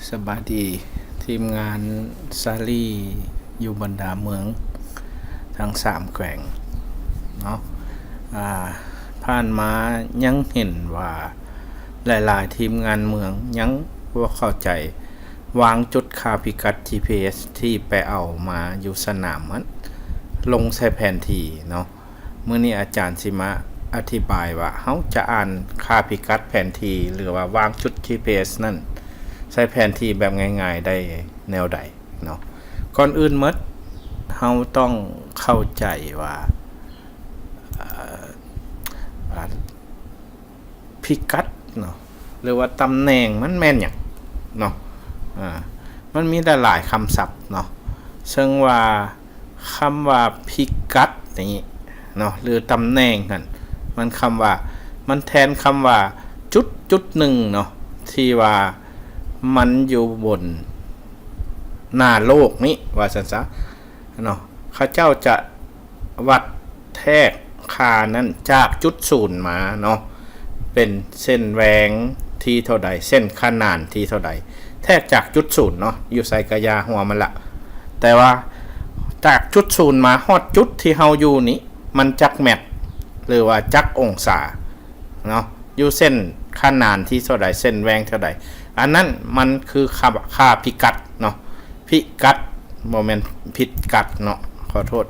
สบายดีทีมงานซาลีอยู่บรรดาเมืองทั้ง3แขวงเนาะผ่านมายังเห็นว่าหลายๆทีมงานเมืองยังบ่เข้าใจวางจุดค่าพิกัด GPS ที่ไปเอามาอยู่สนามมันลงใส่แผนที่เนาะมื้อนี้อาจารย์สิมาอธิบายว่าเฮาจะอ่านค่าพิกัดแผนที่หรือว่าวางจุด GPS นั่นใช้แผนที่แบบง่ายๆได้แนวใดเนาะก่อนอื่นหมดเฮาต้องเข้าใจว่าพิกัดเนาะหรือว่าตำแหน่งมันแม่นหยังเนาะมันมีหลายคำศัพท์เนาะซึ่งว่าคำว่าพิกัดนี้เนาะหรือตำแหน่งนั่นมันคำว่ามันแทนคำว่าจุดหนึ่งเนาะที่ว่ามันอยู่บนหน้าโลกนี้ว่าซั่นซะเนาะเขาเจ้าจะวัดแทกค่านั้นจากจุดศูนย์มาเนาะเป็นเส้นแหวงที่เท่าใดเส้นขนานที่เท่าใดแทกจากจุดศูนย์เนาะอยู่ใส่กระยาหัวมันละแต่ว่าจากจุดศูนย์มาฮอดจุดที่เฮาอยู่นี้มันจักแมตรหรือว่าจักองศาเนาะอยู่เส้นขนานที่เท่าใดเส้นแหวงเท่าใดอันนั้นมันคือค่าพิกัดเนาะพิกัดโมเมนต์พิกัดเนาะขอโทษ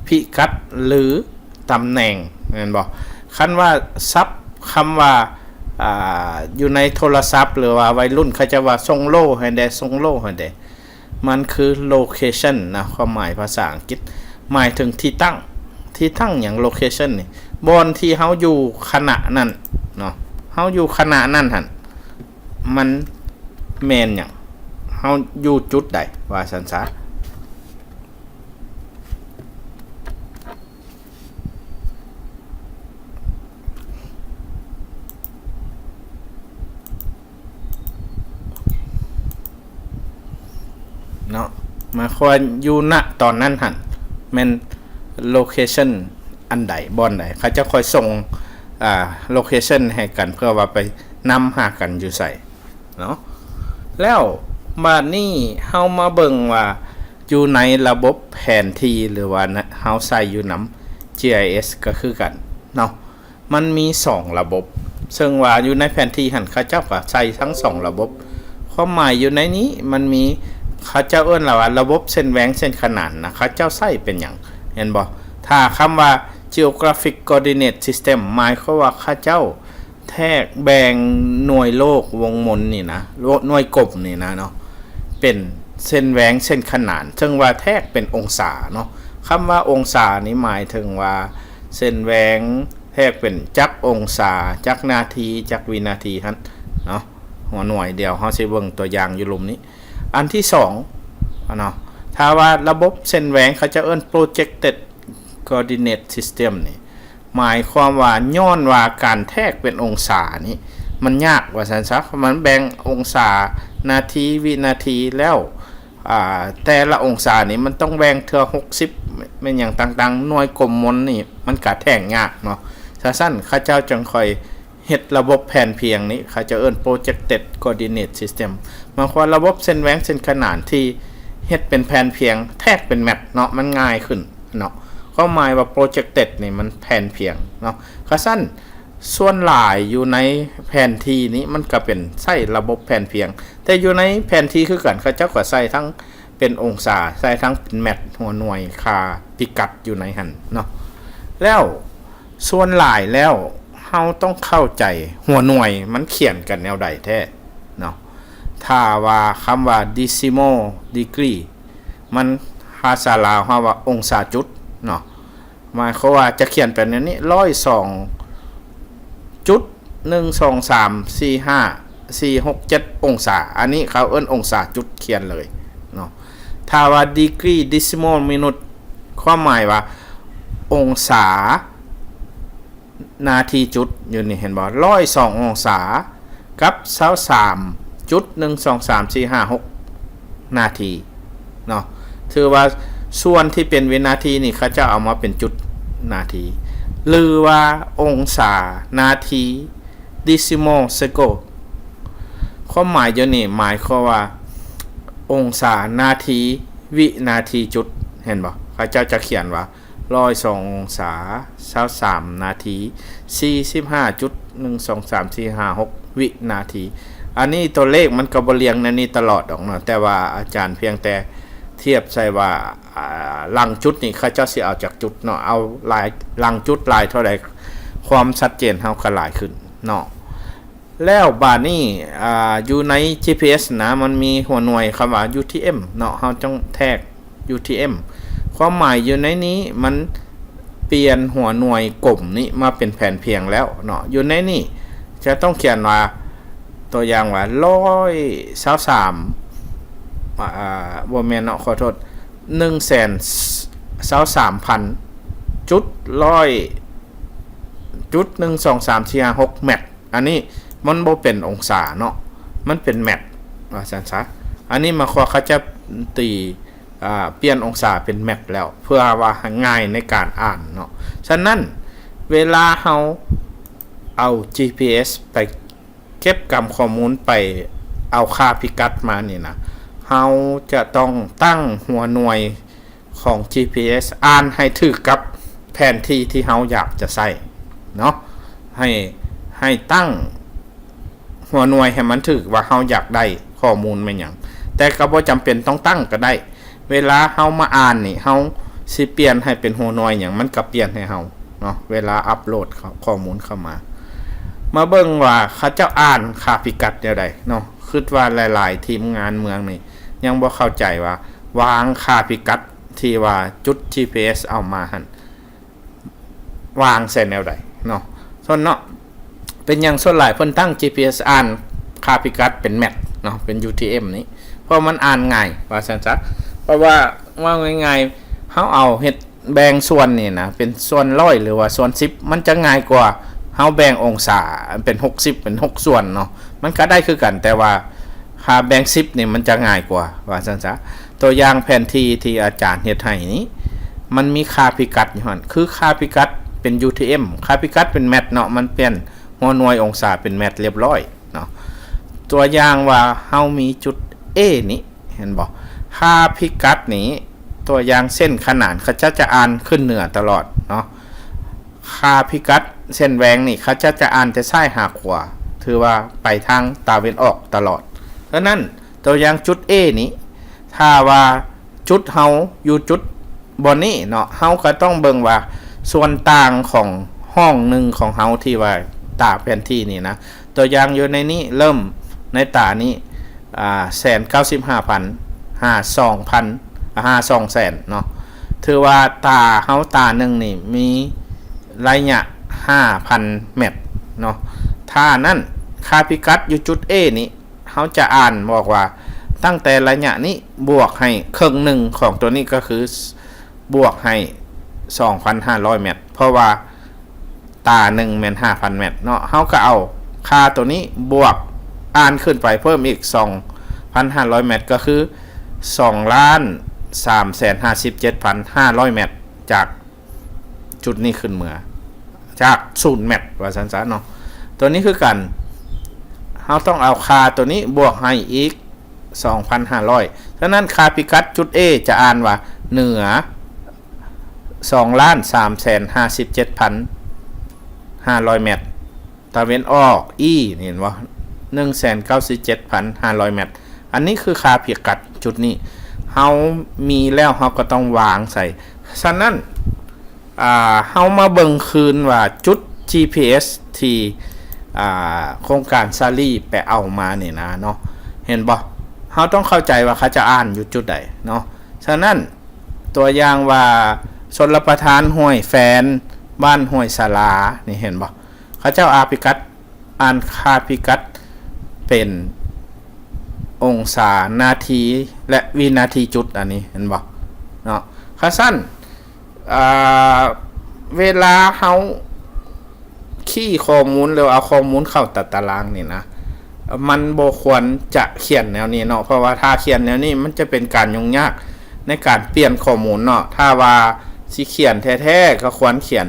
พิกัดหรือตำแหน่งเห็นบ่คันว่าซับคำว่าอยู่ในโทรศัพท์หรือว่าวัยรุ่นเขาจะว่าส่งโลให้ได้ส่งโลให้ได้มันคือ location นะความหมายภาษาอังกฤษหมายถึงที่ตั้งอย่าง location นี่บอนที่เฮาอยู่ขณะนั้นเนาะเฮาอยู่ขณะนั้นหั่นมันแม่นหยังเฮาอยู่จุดใดว่าซั่นซะเนาะมาควรอยู่ณตอนนั้นหั่นแม่น location อันใดบ่อนใดเขาจะคอยส่งlocation ให้กันเพื่อว่าไปนำหากันอยู่ใส่เนาะแล้วบัดนี้เฮามาเบิ่งว่าอยู่ในระบบแผนที่หรือว่าเฮาใส่อยู่นำ GIS ก็คือกันเนาะมันมี2ระบบซึ่งว่าอยู่ในแผนที่หั่นเขาเจ้าก็ใส่ทั้ง2ระบบความหมายอยู่ในนี้มันมีเขาเจ้าเอิ้นว่าระบบเส้นแหวงเส้นขนานนะเขาเจ้าใส่เป็นหยังเห็นบ่ถ้าคำว่า Geographic Coordinate System หมายความว่าเขาเจ้าแทกแบ่งหน่วยโลกวงมนนี่นะหน่วยกบนี่นะเนาะเป็นเส้นแหวงเส้นขนานซึ่งว่าแทกเป็นองศาเนาะคำว่าองศานี้หมายถึงว่าเส้นแหวงแทกเป็นจักองศาจักนาทีจักวินาทีหั่นเนาะหัวหน่วยเดียวเฮาสิเบิ่งตัวอย่างอยู่ลุมนี้อันที่2เนาะถ้าว่าระบบเส้นแหวงเขาจะเอิ้น projected coordinate system นี่หมายความว่าย้อนว่าการแทกเป็นองศานี่มันยากว่าซั่นซะมันแบ่งองศานาทีวินาทีแล้วแต่ละองศานี่มันต้องแบ่งเทื่อ60เป็นอย่างต่างๆหน่วยกลมมนนี่มันก็แท่งยากเนาะซะซั่นเขาเจ้าจึงค่อยเฮ็ดระบบแผนเพียงนี้เขาจะเอิ้น projected coordinate system หมายความระบบเส้นแหวงเส้นขนานที่เฮ็ดเป็นแผนเพียงแทกเป็นแมปเนาะมันง่ายขึ้นเนาะความหมายว่า projected นี่มันแผนเพียงเนาะก็สั้นส่วนหลายอยู่ในแผนที่นี้มันก็เป็นใช้ระบบแผนเพียงแต่อยู่ในแผนที่คือกันเขาเจ้าก็ใส่ทั้งเป็นองศาใส่ทั้งเป็นแมตต์หัวหน่วยค่าพิกัดอยู่ในหั่นเนาะแล้วส่วนหลายแล้วเฮาต้องเข้าใจหัวหน่วยมันเขียนกันแนวใดแท้เนาะถ้าว่าคำว่า decimal degree มันภาษาลาวเฮาว่าองศาจุดเนาะหมายความว่าจะเขียนเป็นอย่างนี้102จุด1234546 องศาอันนี้เขาเอิ้นองศาจุดเขียนเลยเนาะถ้าว่า degree decimal minute ความหมายว่าองศานาทีจุดอยู่นี่เห็นบ่102องศากับ23.12345นาทีเนาะถือว่าส่วนที่เป็นวินาทีนี่เขาจะเอามาเป็นจุดนาทีหรือว่าองศานาที decimal second ความหมายอยู่นี่หมายความว่าองศานาทีวินาทีจุดเห็นบ่เขาเจ้าจะเขียนว่า102องศา23นาที45.12345 วินาทีอันนี้ตัวเลขมันก็บ่เรียงในนี้ตลอดดอกเนาะแต่ว่าอาจารย์เพียงแต่เทียบใส่ว่าลังจุดนี่เขาเจ้าสิเอาจากจุดเนาะเอาลายลังจุดลายเท่าใดความชัดเจนเฮาก็หลายขึ้นเนาะแล้วบาดนี้อยู่ใน GPS นะมันมีหัวหน่วยคำว่า UTM เนาะเฮาต้องแท็ก UTM ความหมายอยู่ในนี้มันเปลี่ยนหัวหน่วยกลมนี้มาเป็นแผ่นเพียงแล้วเนาะอยู่ในนี้จะต้องเขียนว่าตัวอย่างว่า123บ่แม่นเนาะขอโทษ 123,000จุด100จุด12345 แมตต์อันนี้มันบ่เป็นองศาเนาะมันเป็นแมตต์ว่าซั่นซะอันนี้มาเขาจะตีเปลี่ยนองศาเป็นแมตต์แล้วเพื่อว่าง่ายในการอ่านเนาะฉะนั้นเวลาเฮาเอา GPS ไปเก็บกำข้อมูลไปเอาค่าพิกัดมานี่นะเฮาจะต้องตั้งหัวหน่วยของ GPS อ่านให้ถูกกับแผนที่ที่เฮาอยากจะใส่เนาะให้ตั้งหัวหน่วยให้มันถูกว่าเฮาอยากได้ข้อมูลเป็นหยังแต่ก็บ่จำเป็นต้องตั้งก็ได้เวลาเฮามาอ่านนี่เฮาสิเปลี่ยนให้เป็นหัวหน่วยหยังมันก็เปลี่ยนให้เฮาเนาะเวลาอัปโหลดข้อมูลเข้ามาเบิ่งว่าเขาเจ้าอ่านค่าพิกัดแนวใดเนาะคิดว่าหลายๆทีมงานเมืองนี่ยังบ่เข้าใจว่าวางค่าพิกัดที่ว่าจุด GPS เอามาหั่นวางใส่แนวใดเนาะส่วนเนาะเป็นอย่างส่วนหลายเพิ่นตั้ง GPS อ่านค่าพิกัดเป็นแมตต์เนาะเป็น UTM นี้เพราะมันอ่านง่ายว่าซั่นซะเพราะว่าง่ายๆเฮาเอาเฮ็ดแบ่งส่วนนี่นะเป็นส่วน100หรือว่าส่วน10มันจะง่ายกว่าเฮาแบ่งองศาเป็น60เป็น6ส่วนเนาะมันก็ได้คือกันแต่ว่าค่าแบ่ง10นี่มันจะง่ายกว่าว่าซั่นซะตัวอย่างแผนที่ที่อาจารย์เฮ็ดให้นี้มันมีค่าพิกัดอยู่หั่นคือค่าพิกัดเป็น UTM ค่าพิกัดเป็นแมตต์เนาะมันเปลี่ยนหัวหน่วยองศาเป็นแมตต์เรียบร้อยเนาะตัวอย่างว่าเฮามีจุด A นี้เห็นบ่ค่าพิกัดนี้ตัวอย่างเส้นขนานเขาจะอ่านขึ้นเหนือตลอดเนาะค่าพิกัดเส้นแหวงนี่เขาจะอ่านแต่ซ้ายหาขวาถือว่าไปทางตะวันออกตลอดเพราะนั้นตัวอย่างจุด A นี้ถ้าว่าจุดเฮาอยู่จุดบนนี้เนาะเฮาก็ต้องเบิ่งว่าส่วนต่างของห้องหนึ่งของเฮาที่ว่าตาแผนที่นี่นะตัวอย่างอยู่ในนี้เริ่มในตานี้195,000 52,000 เนาะถือว่าตาเฮาตาหนึ่งนี่มีระยะ 5,000 เมตรเนาะถ้านั้นค่าพิกัดอยู่จุด A นี้เฮาจะอ่านบอกว่าตั้งแต่ระยะนี้บวกให้ครึ่งหนึ่งของตัวนี้ก็คือบวกให้ 2,500 เมตรเพราะว่าตาหนึ่งแม่น 5,000 เมตรเนาะเฮาก็เอาค่าตัวนี้บวกอ่านขึ้นไปเพิ่มอีก 2,500 เมตรก็คือ 2,357,500 เมตรจากจุดนี้ขึ้นเมือจาก0 เมตรว่าซั่นๆเนาะตัวนี้คือกันเฮาต้องเอาค่าตัวนี้บวกให้อีก 2,500 ฉะนั้นค่าพิกัดจุด A จะอ่านว่าเหนือ 2,357,500 เมตรตะวันออก E เห็นบ่ 197,500 เมตรอันนี้คือค่าพิกัดจุดนี้เฮามีแล้วเฮาก็ต้องวางใส่ฉะนั้นเฮามาเบิ่งคืนว่าจุด GPS ที่โครงการซารีไปเอามานี่นะเนาะเห็นบ่เฮาต้องเข้าใจว่าเขาจะอ่านอยู่จุดใดเนาะฉะนั้นตัวอย่างว่าชลประทานห้วยแฟนบ้านห้วยสาลานี่เห็นบ่เขาเจ้าพิกัดอ่านค่าพิกัดเป็นองศานาทีและวินาทีจุดอันนี้เห็นบ่เนาะค่าสั้นเวลาเฮาขี้ข้อมูลหรือเอาข้อมูลเข้าตัดตารางนี่นะมันบ่ควรจะเขียนแนวนี้เนาะเพราะว่าถ้าเขียนแนวนี้มันจะเป็นการยุ่งยากในการเปลี่ยนข้อมูลเนาะถ้าว่าสิเขียนแท้ๆก็ควรเขียน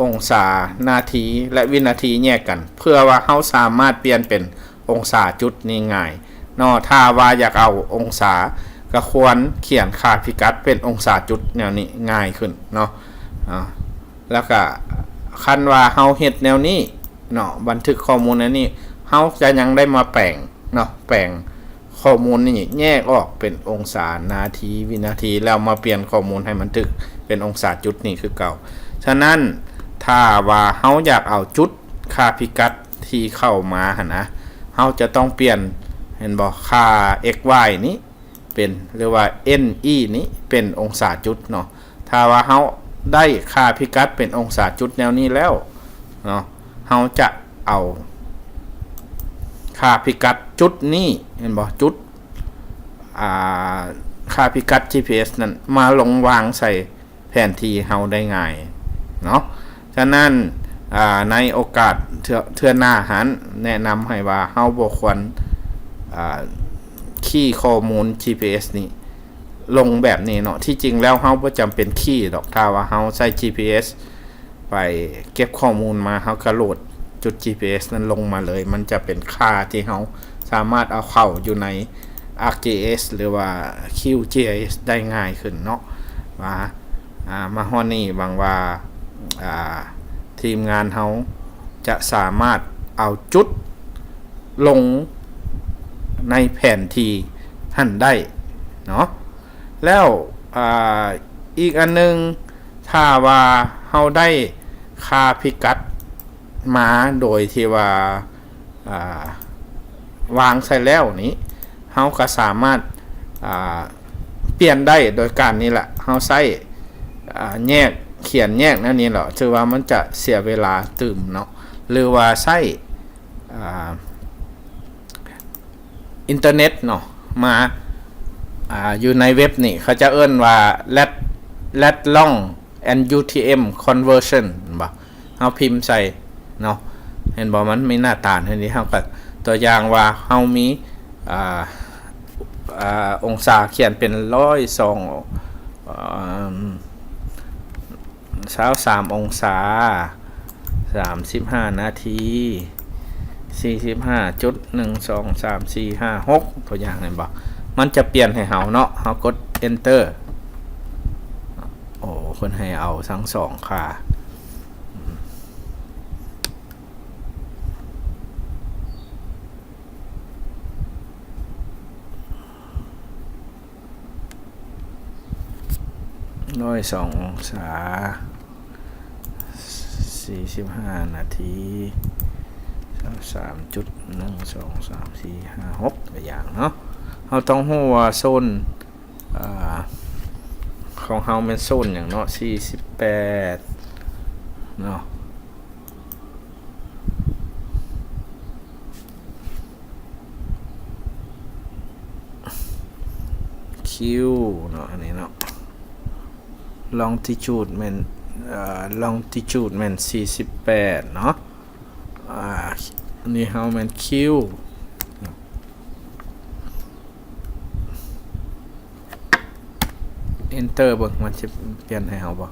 องศานาทีและวินาทีแยกกันเพื่อว่าเฮาสามารถเปลี่ยนเป็น องศาจุดนี่ง่ายเนาะถ้าว่าอยากเอาองศาก็ควรเขียนค่าพิกัดเป็นองศาจุดแนวนี้ง่ายขึ้นเนาะแล้วก็คันว่าเฮาเฮ็ดแนวนี้เนาะบันทึกข้อมูลอันนี้เฮาจะยังได้มาแปลงเนาะแปลงข้อมูลนี่แยกออกเป็นองศานาทีวินาทีแล้วมาเปลี่ยนข้อมูลให้มันถึกเป็นองศาจุดนี่คือเก่าฉะนั้นถ้าว่าเฮาอยากเอาจุดค่าพิกัดที่เข้ามาหั่นนะเฮาจะต้องเปลี่ยนเห็นบ่ค่า x y นี้เป็นหรือว่า ne นี้เป็นองศาจุดเนาะถ้าว่าเฮาได้ค่าพิกัดเป็นองศาจุดแนวนี้แล้วเนาะเฮาจะเอาค่าพิกัดจุดนี้เห็นบ่จุดค่าพิกัด GPS นั้นมาลงวางใส่แผนที่เฮาได้ง่ายเนาะฉะนั้นในโอกาสเทื่อหน้าหันแนะนำให้ว่าเฮาบ่ควรคีย์ข้อมูล GPS นี้ลงแบบนี้เนาะที่จริงแล้วเฮาบ่จำเป็นคีย์ดอกถ้าว่าเฮาใช้ GPS ไปเก็บข้อมูลมาเฮาก็โหลดจุด GPS นั้นลงมาเลยมันจะเป็นค่าที่เฮาสามารถเอาเข้าอยู่ใน ArcGIS หรือว่า QGIS ได้ง่ายขึ้นเนาะว่ามาฮอดนี้หวังว่าทีมงานเฮาจะสามารถเอาจุดลงในแผนที่หันได้เนาะแล้วอีกอันนึงถ้าว่าเฮาได้ค่าพิกัดมาโดยที่ว่าวางใส่แล้วนี้เฮาก็สามารถเปลี่ยนได้โดยการนี้แหละเฮาใช้แยกเขียนแยกนั่นนี่เหรอถือว่ามันจะเสียเวลาตื่มเนาะหรือว่าใช้อินเทอร์เน็ตเนาะมาอยู่ในเว็บนี่เขาจะเอิ้นว่า lat long and UTM conversion บ่เฮาพิมพ์ใส่เนาะเห็นบ่มันมีหน้าตาอันนี้เฮาก็ตัวอย่างว่าเฮามีองศาเขียนเป็น23องศา35นาที45.12345 ตัวอย่างนั่นบ่มันจะเปลี่ยนให้เฮาเนาะเฮากด enter โอ้เพิ่นให้เอาทั้ง2ค่า102องศา45นาที3.12345ตัวอย่างเนาะเฮาต้องรู้ว่าโซนของเฮาเป็นโซนอย่างเนาะ48เนาะคิวเนาะอันนี้เนาะlongitude แม่น48เนาะนี่เฮาแม่น Q enter เบิ่งมันจะเปลี่ยนให้เฮาบ่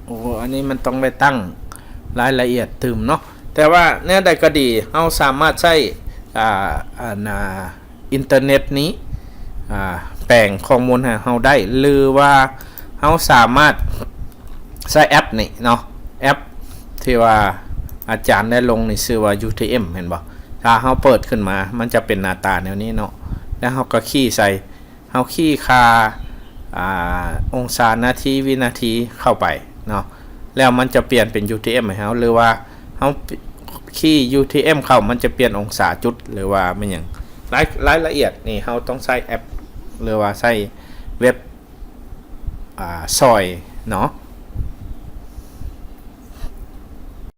โอ้อันนี้มันต้องได้ตั้งรายละเอียดถึมเนาะแต่ว่าเนี่ยใดก็ดีเฮาสามารถใช้อินเทอร์เน็ตนี้แปลงข้อมูลให้เฮาได้หรือว่าเฮาสามารถใช้แอปนี่เนาะแอปที่ว่าอาจารย์ได้ลงในชื่อว่า UTM เห็นบ่ถ้าเฮาเปิดขึ้นมามันจะเป็นหน้าตาแนวนี้เนาะแล้วเฮาก็คีย์ใส่เฮาคีย์ค่าองศานาทีวินาทีเข้าไปเนาะแล้วมันจะเปลี่ยนเป็น UTM ให้เฮาหรือว่าเฮาคีย์ UTM เข้ามันจะเปลี่ยนองศาจุดหรือว่ามันหยังรายละเอียดนี่เฮาต้องใช้แอปหรือว่าใช้เว็บซอยเนาะ